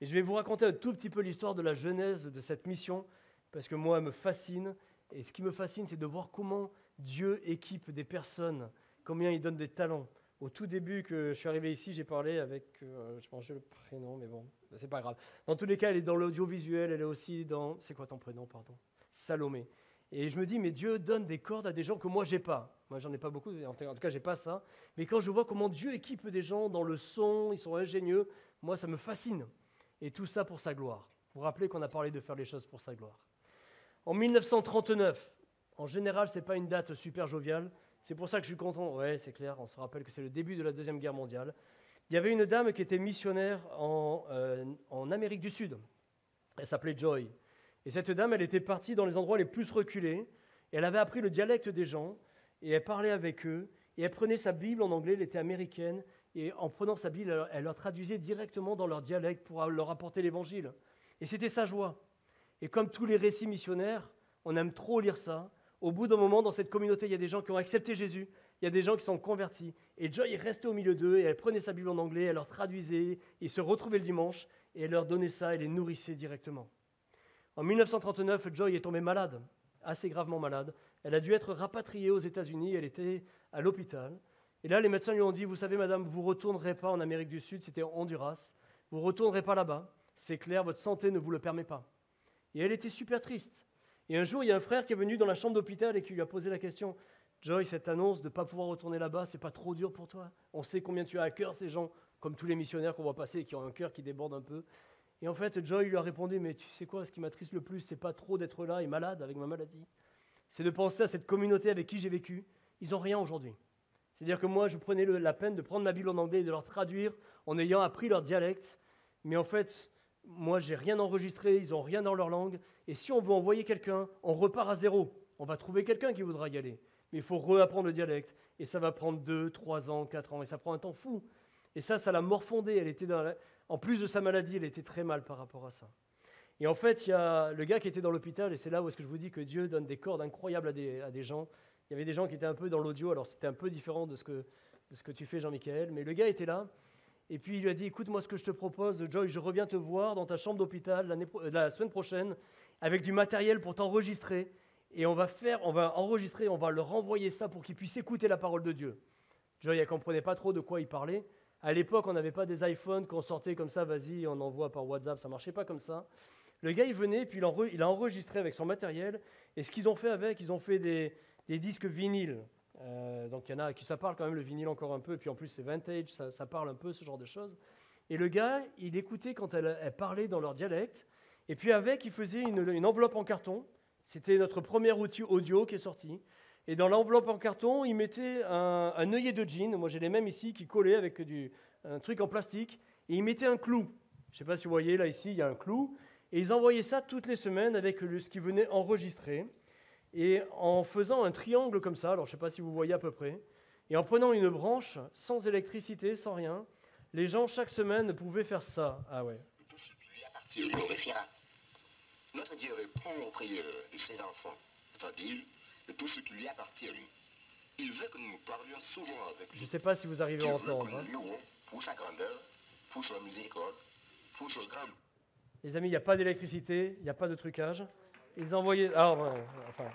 Et je vais vous raconter un tout petit peu l'histoire de la genèse de cette mission, parce que moi, elle me fascine. Et ce qui me fascine, c'est de voir comment Dieu équipe des personnes, combien il donne des talents. Au tout début que je suis arrivé ici, j'ai parlé avec, je mangeais le prénom, mais bon, c'est pas grave. Dans tous les cas, elle est dans l'audiovisuel, elle est aussi dans, c'est quoi ton prénom, pardon? Salomé. Et je me dis, mais Dieu donne des cordes à des gens que moi, j'ai pas. Moi, j'en ai pas beaucoup, en tout cas, j'ai pas ça. Mais quand je vois comment Dieu équipe des gens dans le son, ils sont ingénieux, moi, ça me fascine. Et tout ça pour sa gloire. Vous vous rappelez qu'on a parlé de faire les choses pour sa gloire. En 1939, en général, ce n'est pas une date super joviale. C'est pour ça que je suis content. Ouais, c'est clair, on se rappelle que c'est le début de la Deuxième Guerre mondiale. Il y avait une dame qui était missionnaire en Amérique du Sud. Elle s'appelait Joy. Et cette dame, elle était partie dans les endroits les plus reculés. Et elle avait appris le dialecte des gens. Et elle parlait avec eux. Et elle prenait sa Bible en anglais, elle était américaine. Et en prenant sa Bible, elle leur traduisait directement dans leur dialecte pour leur apporter l'Évangile. Et c'était sa joie. Et comme tous les récits missionnaires, on aime trop lire ça. Au bout d'un moment, dans cette communauté, il y a des gens qui ont accepté Jésus, il y a des gens qui sont convertis. Et Joy est restée au milieu d'eux, et elle prenait sa Bible en anglais, elle leur traduisait, ils se retrouvaient le dimanche, et elle leur donnait ça, elle les nourrissait directement. En 1939, Joy est tombée malade, assez gravement malade. Elle a dû être rapatriée aux États-Unis, elle était à l'hôpital. Et là, les médecins lui ont dit, vous savez, madame, vous ne retournerez pas en Amérique du Sud, c'était en Honduras, vous ne retournerez pas là-bas, c'est clair, votre santé ne vous le permet pas. Et elle était super triste. Et un jour, il y a un frère qui est venu dans la chambre d'hôpital et qui lui a posé la question, Joy, cette annonce de ne pas pouvoir retourner là-bas, c'est pas trop dur pour toi? On sait combien tu as à cœur, ces gens, comme tous les missionnaires qu'on voit passer, qui ont un cœur qui déborde un peu. Et en fait, Joy lui a répondu, mais tu sais quoi, ce qui m'attriste le plus, c'est pas trop d'être là et malade avec ma maladie. C'est de penser à cette communauté avec qui j'ai vécu. Ils n'ont rien aujourd'hui. C'est-à-dire que moi, je prenais la peine de prendre ma Bible en anglais et de leur traduire en ayant appris leur dialecte. Mais en fait, moi, j'ai rien enregistré, ils n'ont rien dans leur langue. Et si on veut envoyer quelqu'un, on repart à zéro. On va trouver quelqu'un qui voudra y aller. Mais il faut réapprendre le dialecte. Et ça va prendre 2, 3 ans, 4 ans. Et ça prend un temps fou. Et ça l'a morfondée. Elle était en plus de sa maladie, elle était très mal par rapport à ça. Et en fait, il y a le gars qui était dans l'hôpital, et c'est là où est-ce que je vous dis que Dieu donne des cordes incroyables à des gens. Il y avait des gens qui étaient un peu dans l'audio, alors c'était un peu différent de ce que tu fais, Jean-Michel. Mais le gars était là. Et puis il lui a dit, écoute, moi ce que je te propose, Joy, je reviens te voir dans ta chambre d'hôpital la semaine prochaine avec du matériel pour t'enregistrer. Et on va enregistrer, on va leur envoyer ça pour qu'ils puissent écouter la parole de Dieu. Joy, elle ne comprenait pas trop de quoi il parlait. À l'époque, on n'avait pas des iPhones qu'on sortait comme ça, vas-y, on envoie par WhatsApp, ça ne marchait pas comme ça. Le gars, il venait, puis il a enregistré avec son matériel. Et ce qu'ils ont fait avec, ils ont fait des disques vinyles. Donc il y en a qui ça parle quand même le vinyle encore un peu, et puis en plus c'est vintage, ça parle un peu ce genre de choses. Et le gars, il écoutait quand elle parlait dans leur dialecte, et puis avec, il faisait une enveloppe en carton. C'était notre premier outil audio qui est sorti. Et dans l'enveloppe en carton, il mettait un œillet de jean, moi j'ai les mêmes ici, qui collaient avec un truc en plastique, et il mettait un clou. Je ne sais pas si vous voyez, là ici, il y a un clou. Et ils envoyaient ça toutes les semaines avec ce qu'ils venaient enregistrer. Et en faisant un triangle comme ça, alors je ne sais pas si vous voyez à peu près, et en prenant une branche, sans électricité, sans rien, les gens chaque semaine pouvaient faire ça. Ah ouais. Tout ce qui lui appartient nous référera. Notre Dieu répond aux prières de ses enfants, c'est-à-dire de tout ce qui lui appartient. Il veut que nous parlions souvent avec lui. Je ne sais pas si vous arrivez à entendre. Dieu veut que nous louons pour sa grandeur, pour sa miséricorde, pour son grand. Les amis, il n'y a pas d'électricité, il n'y a pas de trucage. Ils envoyaient... Alors, enfin...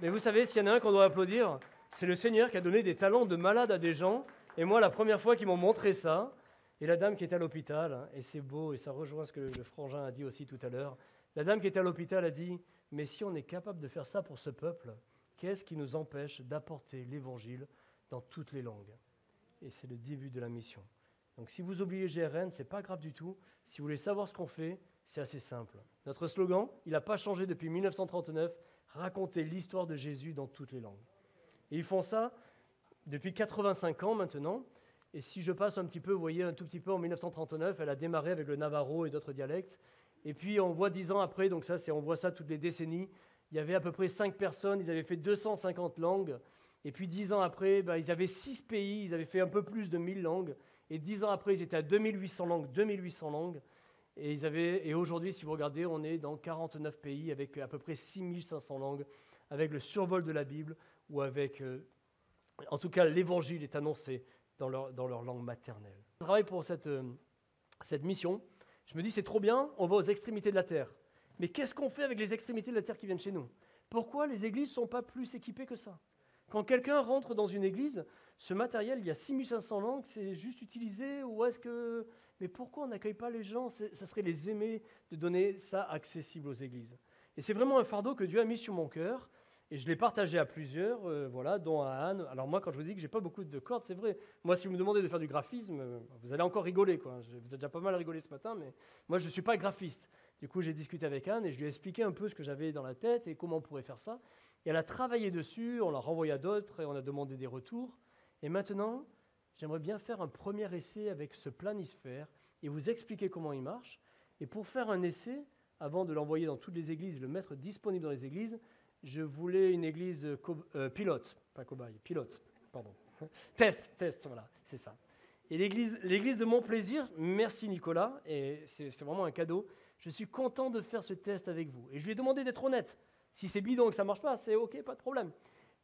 Mais vous savez, s'il y en a un qu'on doit applaudir, c'est le Seigneur qui a donné des talents de malade à des gens. Et moi, la première fois qu'ils m'ont montré ça, et la dame qui était à l'hôpital, hein, et c'est beau, et ça rejoint ce que le frangin a dit aussi tout à l'heure, la dame qui était à l'hôpital a dit, mais si on est capable de faire ça pour ce peuple, qu'est-ce qui nous empêche d'apporter l'évangile dans toutes les langues? Et c'est le début de la mission. Donc si vous oubliez GRN, ce n'est pas grave du tout. Si vous voulez savoir ce qu'on fait, c'est assez simple. Notre slogan, il n'a pas changé depuis 1939, raconter l'histoire de Jésus dans toutes les langues. Et ils font ça depuis 85 ans maintenant. Et si je passe un petit peu, vous voyez un tout petit peu en 1939, elle a démarré avec le navarro et d'autres dialectes. Et puis on voit 10 ans après, donc ça, on voit ça toutes les décennies, il y avait à peu près 5 personnes, ils avaient fait 250 langues. Et puis 10 ans après, ils avaient 6 pays, ils avaient fait un peu plus de 1000 langues. Et 10 ans après, ils étaient à 2800 langues. Et aujourd'hui, si vous regardez, on est dans 49 pays avec à peu près 6500 langues, avec le survol de la Bible, ou avec, en tout cas, l'évangile est annoncé dans leur langue maternelle. Je travaille pour cette mission. Je me dis, c'est trop bien, on va aux extrémités de la terre. Mais qu'est-ce qu'on fait avec les extrémités de la terre qui viennent chez nous? Pourquoi les églises ne sont pas plus équipées que ça? Quand quelqu'un rentre dans une église, ce matériel, il y a 6500 langues, c'est juste utilisé, ou est-ce que... Mais pourquoi on n'accueille pas les gens? Ça serait les aimer de donner ça accessible aux églises. Et c'est vraiment un fardeau que Dieu a mis sur mon cœur, et je l'ai partagé à plusieurs, dont à Anne. Alors moi, quand je vous dis que j'ai pas beaucoup de cordes, c'est vrai. Moi, si vous me demandez de faire du graphisme, vous allez encore rigoler, quoi. Vous avez déjà pas mal rigolé ce matin, mais moi, je ne suis pas graphiste. Du coup, j'ai discuté avec Anne, et je lui ai expliqué un peu ce que j'avais dans la tête, et comment on pourrait faire ça. Et elle a travaillé dessus, on l'a renvoyé à d'autres, et on a demandé des retours. Et maintenant, j'aimerais bien faire un premier essai avec ce planisphère et vous expliquer comment il marche. Et pour faire un essai, avant de l'envoyer dans toutes les églises, le mettre disponible dans les églises, je voulais une église pilote, pas cobaye, pilote, pardon. Test, voilà, c'est ça. Et l'église de Mon Plaisir, merci Nicolas, et c'est vraiment un cadeau. Je suis content de faire ce test avec vous. Et je lui ai demandé d'être honnête. Si c'est bidon et que ça ne marche pas, c'est OK, pas de problème.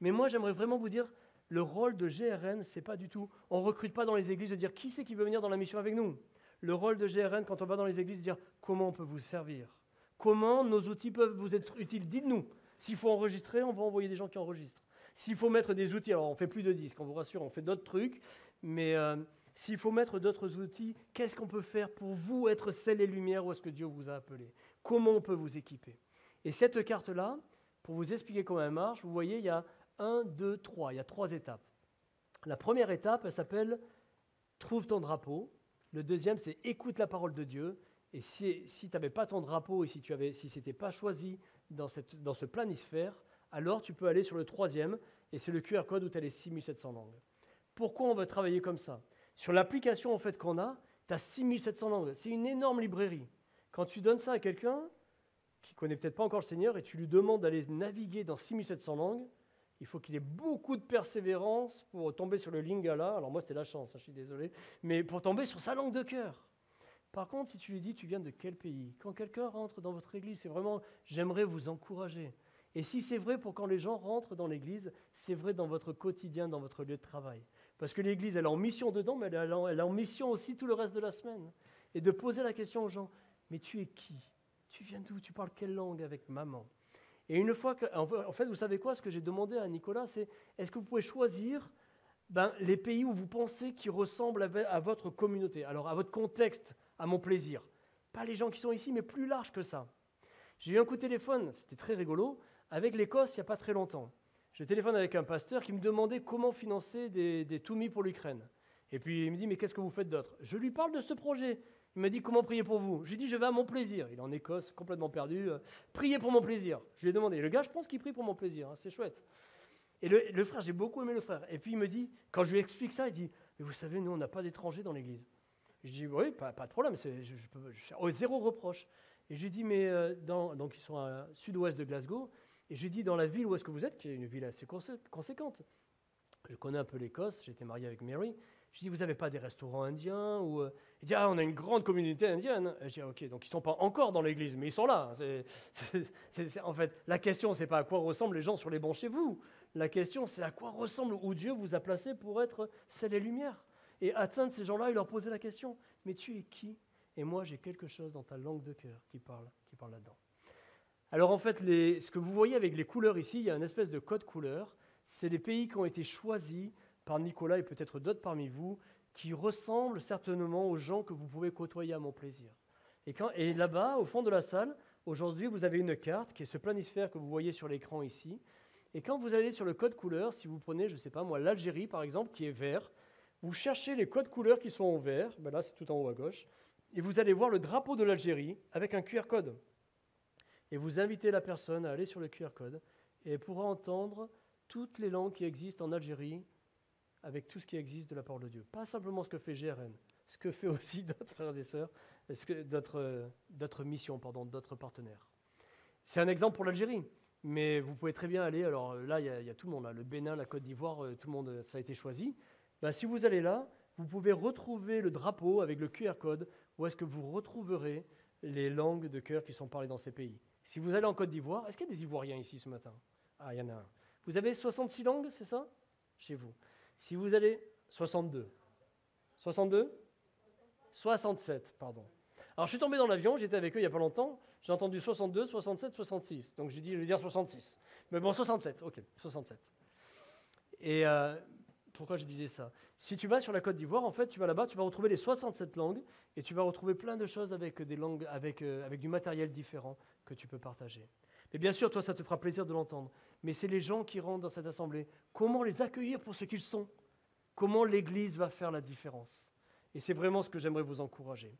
Mais moi, j'aimerais vraiment vous dire, le rôle de GRN, c'est pas du tout, on ne recrute pas dans les églises de dire qui c'est qui veut venir dans la mission avec nous. Le rôle de GRN, quand on va dans les églises, c'est dire comment on peut vous servir. Comment nos outils peuvent vous être utiles. Dites-nous. S'il faut enregistrer, on va envoyer des gens qui enregistrent. S'il faut mettre des outils, alors on ne fait plus de disques, on vous rassure, on fait d'autres trucs, mais s'il faut mettre d'autres outils, qu'est-ce qu'on peut faire pour vous être sel et lumière où est-ce que Dieu vous a appelé? Comment on peut vous équiper? Et cette carte-là, pour vous expliquer comment elle marche, vous voyez, il y a 1, 2, 3, il y a 3 étapes. La première étape, elle s'appelle « Trouve ton drapeau ». Le deuxième, c'est « Écoute la parole de Dieu ». Et si tu n'avais pas ton drapeau et si ce n'était pas choisi dans ce planisphère, alors tu peux aller sur le troisième, et c'est le QR code où tu as les 6700 langues. Pourquoi on veut travailler comme ça? Sur l'application en fait, qu'on a, tu as 6700 langues. C'est une énorme librairie. Quand tu donnes ça à quelqu'un, qui ne connaît peut-être pas encore le Seigneur et tu lui demandes d'aller naviguer dans 6700 langues, il faut qu'il ait beaucoup de persévérance pour tomber sur le lingala. Alors moi, c'était la chance, je suis désolé, mais pour tomber sur sa langue de cœur. Par contre, si tu lui dis, tu viens de quel pays? Quand quelqu'un rentre dans votre église, c'est vraiment, j'aimerais vous encourager. Et si c'est vrai pour quand les gens rentrent dans l'église, c'est vrai dans votre quotidien, dans votre lieu de travail. Parce que l'église, elle est en mission dedans, mais elle est en mission aussi tout le reste de la semaine. Et de poser la question aux gens, mais tu es qui? Tu viens d'où? Tu parles quelle langue avec maman? Et une fois que, en fait, vous savez quoi? Ce que j'ai demandé à Nicolas, c'est, est-ce que vous pouvez choisir les pays où vous pensez qui ressemblent à votre communauté, alors à votre contexte, à mon plaisir. Pas les gens qui sont ici, mais plus large que ça. J'ai eu un coup de téléphone, c'était très rigolo, avec l'Écosse il n'y a pas très longtemps. Je téléphone avec un pasteur qui me demandait comment financer des Toumi pour l'Ukraine. Et puis il me dit, mais qu'est-ce que vous faites d'autre? Je lui parle de ce projet. Il m'a dit, comment prier pour vous? Je lui ai dit, je vais à mon plaisir. Il est en Écosse, complètement perdu. Priez pour mon plaisir. Je lui ai demandé. Le gars, je pense qu'il prie pour mon plaisir, hein, c'est chouette. Et le frère, j'ai beaucoup aimé le frère. Et puis il me dit, quand je lui explique ça, il dit, mais vous savez, nous, on n'a pas d'étrangers dans l'église. Je dis, oui, pas de problème, zéro reproche. Et je lui dis, mais donc ils sont à sud-ouest de Glasgow, et je lui dis, dans la ville où est-ce que vous êtes, qui est une ville assez conséquente, je connais un peu l'Écosse, j'étais marié avec Mary, je dis, vous n'avez pas des restaurants indiens ou, il dit, ah, on a une grande communauté indienne. Je dis, ok, donc ils ne sont pas encore dans l'église, mais ils sont là. En fait, la question, ce n'est pas à quoi ressemblent les gens sur les bancs chez vous. La question, c'est à quoi ressemble où Dieu vous a placé pour être sel et lumière. Et atteindre ces gens-là et leur poser la question, mais tu es qui? Et moi, j'ai quelque chose dans ta langue de cœur qui parle là-dedans. Alors en fait, ce que vous voyez avec les couleurs ici, il y a une espèce de code couleur. C'est les pays qui ont été choisis par Nicolas et peut-être d'autres parmi vous, qui ressemblent certainement aux gens que vous pouvez côtoyer à mon plaisir. Et là-bas, au fond de la salle, aujourd'hui, vous avez une carte qui est ce planisphère que vous voyez sur l'écran ici. Et quand vous allez sur le code couleur, si vous prenez, je ne sais pas moi, l'Algérie par exemple, qui est vert, vous cherchez les codes couleurs qui sont en vert, ben là c'est tout en haut à gauche, et vous allez voir le drapeau de l'Algérie avec un QR code. Et vous invitez la personne à aller sur le QR code et elle pourra entendre toutes les langues qui existent en Algérie avec tout ce qui existe de la parole de Dieu. Pas simplement ce que fait GRN, ce que fait aussi d'autres frères et sœurs, d'autres missions, d'autres partenaires. C'est un exemple pour l'Algérie, mais vous pouvez très bien aller, alors là il y a tout le monde, là, le Bénin, la Côte d'Ivoire, tout le monde, ça a été choisi. Ben, si vous allez là, vous pouvez retrouver le drapeau avec le QR code, où est-ce que vous retrouverez les langues de cœur qui sont parlées dans ces pays. Si vous allez en Côte d'Ivoire, est-ce qu'il y a des Ivoiriens ici ce matin? Ah, il y en a un. Vous avez 66 langues, c'est ça? Chez vous. Si vous allez... 62. 62? 67, pardon. Alors je suis tombé dans l'avion, j'étais avec eux il n'y a pas longtemps, j'ai entendu 62, 67, 66. Donc j'ai dit, je vais dire 66. Mais bon, 67, ok, 67. Et pourquoi je disais ça? Si tu vas sur la Côte d'Ivoire, en fait, tu vas là-bas, tu vas retrouver les 67 langues et tu vas retrouver plein de choses avec des langues, avec du matériel différent que tu peux partager. Mais bien sûr, toi, ça te fera plaisir de l'entendre. Mais c'est les gens qui rentrent dans cette assemblée. Comment les accueillir pour ce qu'ils sont? Comment l'Église va faire la différence? Et c'est vraiment ce que j'aimerais vous encourager.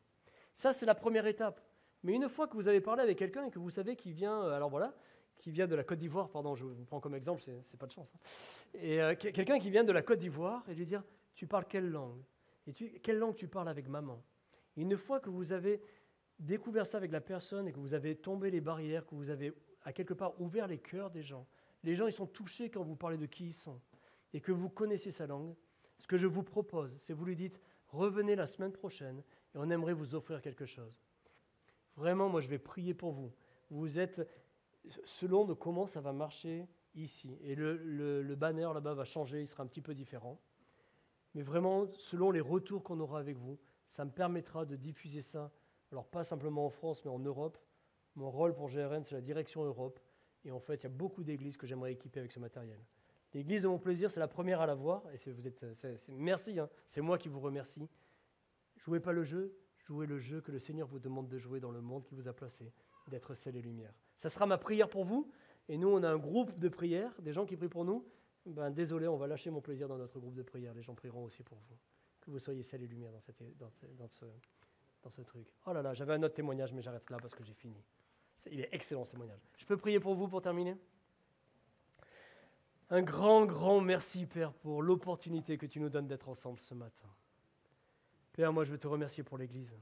Ça, c'est la première étape. Mais une fois que vous avez parlé avec quelqu'un et que vous savez qu'il vient, alors voilà, qui vient de la Côte d'Ivoire, pardon, je vous prends comme exemple, c'est pas de chance. Hein. Et quelqu'un qui vient de la Côte d'Ivoire et lui dire, tu parles quelle langue? Et quelle langue tu parles avec maman? Et une fois que vous avez découvert ça avec la personne et que vous avez tombé les barrières, que vous avez à quelque part ouvert les cœurs des gens, les gens ils sont touchés quand vous parlez de qui ils sont et que vous connaissez sa langue, ce que je vous propose, c'est vous lui dites, revenez la semaine prochaine et on aimerait vous offrir quelque chose. Vraiment, moi je vais prier pour vous. Vous êtes, selon de comment ça va marcher ici, et le banner là-bas va changer, il sera un petit peu différent. Mais vraiment, selon les retours qu'on aura avec vous, ça me permettra de diffuser ça, alors pas simplement en France, mais en Europe. Mon rôle pour GRN, c'est la direction Europe. Et en fait, il y a beaucoup d'églises que j'aimerais équiper avec ce matériel. L'église de mon plaisir, c'est la première à l'avoir. Et merci, hein, c'est moi qui vous remercie. Jouez pas le jeu, jouez le jeu que le Seigneur vous demande de jouer dans le monde qui vous a placé, d'être sel et lumière. Ça sera ma prière pour vous. Et nous, on a un groupe de prière, des gens qui prient pour nous. Ben, désolé, on va lâcher mon plaisir dans notre groupe de prière. Les gens prieront aussi pour vous. Que vous soyez sel et lumière dans ce truc. Oh là là, j'avais un autre témoignage, mais j'arrête là parce que j'ai fini. Il est excellent ce témoignage. Je peux prier pour vous pour terminer? Un grand, grand merci, Père, pour l'opportunité que tu nous donnes d'être ensemble ce matin. Père, moi je veux te remercier pour l'Église.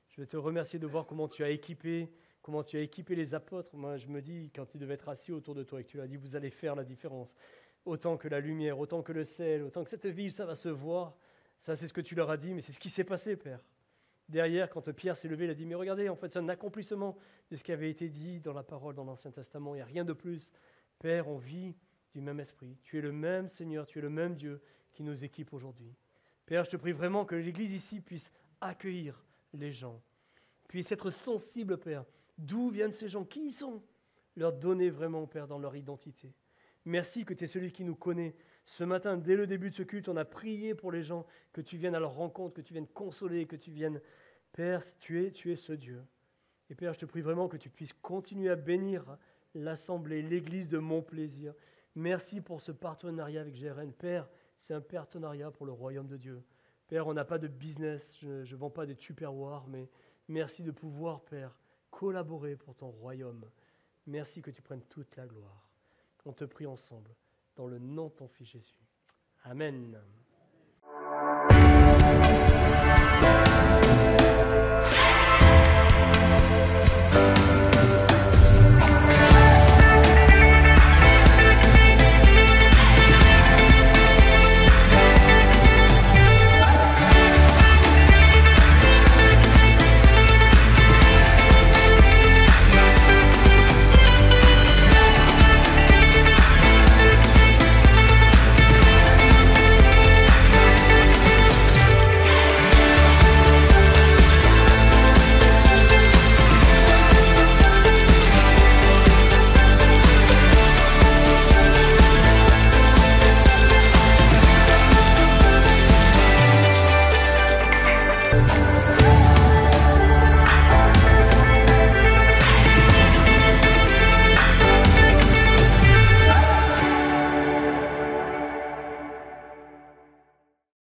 Je veux te remercier de voir comment tu as équipé, comment tu as équipé les apôtres. Moi, je me dis, quand ils devaient être assis autour de toi et que tu leur as dit, vous allez faire la différence, autant que la lumière, autant que le sel, autant que cette ville, ça va se voir. Ça, c'est ce que tu leur as dit, mais c'est ce qui s'est passé, Père. Derrière, quand Pierre s'est levé, il a dit, mais regardez, en fait, c'est un accomplissement de ce qui avait été dit dans la parole, dans l'Ancien Testament. Il n'y a rien de plus. Père, on vit du même esprit. Tu es le même Seigneur, tu es le même Dieu qui nous équipe aujourd'hui. Père, je te prie vraiment que l'Église ici puisse accueillir les gens, puisse être sensible, Père. D'où viennent ces gens? Qui ils sont? Leur donner vraiment, Père, dans leur identité. Merci que tu es celui qui nous connaît. Ce matin, dès le début de ce culte, on a prié pour les gens, que tu viennes à leur rencontre, que tu viennes consoler, que tu viennes... Père, tu es ce Dieu. Et Père, je te prie vraiment que tu puisses continuer à bénir l'Assemblée, l'Église de mon plaisir. Merci pour ce partenariat avec GRN. Père, c'est un partenariat pour le royaume de Dieu. Père, on n'a pas de business, je ne vends pas des tupperwares, mais merci de pouvoir, Père, collaborer pour ton royaume. Merci que tu prennes toute la gloire. On te prie ensemble, dans le nom de ton Fils Jésus. Amen.